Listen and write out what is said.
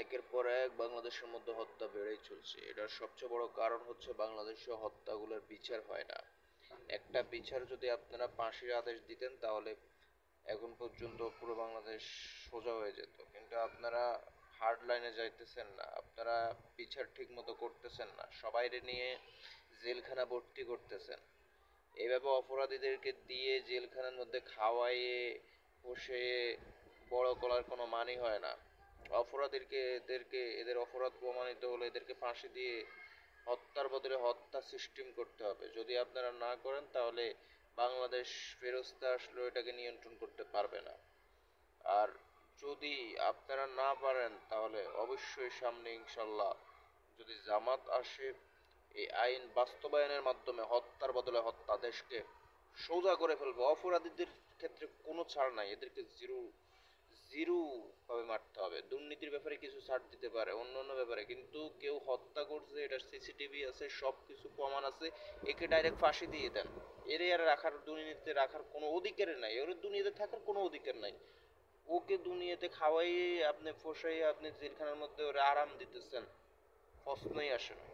একের পর এক বাংলাদেশের মধ্যে হত্যা বেড়েই চলছে। এটার সবচেয়ে বড় কারণ হচ্ছে বাংলাদেশে হত্যাগুলোর বিচার হয় না। একটা বিচার যদি আপনারা ফাঁসির আদেশ দিতেন তাহলে এখন পর্যন্ত পুরো বাংলাদেশ সোজা হয়ে যেত, কিন্তু আপনারা হার্ড লাইনে যাইতেছেন না। আপনারা বিচার ঠিক মতো করতেছেন না, সবাইরে নিয়ে জেলখানা ভর্তি করতেছেন। এইভাবে অপরাধীদেরকে দিয়ে জেলখানার মধ্যে খাওয়াইয়ে বসে বড় করার কোনো মানই হয় না। এদের অপরাধ প্রমাণিত হলে এদেরকে ফাঁসি দিয়ে হত্যার বদলে হত্যা সিস্টেম করতে হবে। যদি আপনারা না করেন তাহলে বাংলাদেশ ফেরস্তা আসলেও এটাকে নিয়ন্ত্রণ করতে পারবে না। আর যদি আপনারা না পারেন তাহলে অবশ্যই সামনে ইনশাল্লাহ যদি জামাত আসে, এই আইন বাস্তবায়নের মাধ্যমে হত্যার বদলে হত্যা দেশকে সোজা করে ফেলবে। অপরাধীদের ক্ষেত্রে কোনো ছাড় নাই, এদেরকে জিরো জিরো ভাবে মারতে হবে। দুর্নীতির ব্যাপারে কিছু ছাড় দিতে পারে, অন্য অন্য ব্যাপারে, কিন্তু কেউ হত্যা করছে, এটা সিসিটিভি আছে, সব কিছু প্রমাণ আছে, একে ডাইরেক্ট ফাঁসি দিয়ে দেন। এর আর রাখার, দুনিয়াতে রাখার কোনো অধিকার নাই, ওর দুনিয়াতে থাকার কোনো অধিকার নাই। ওকে দুনিয়াতে খাওয়াই আপনি পোষাই আপনি জেলখানার মধ্যে ওরা আরাম দিতেছেন, প্রশ্নই আসে না।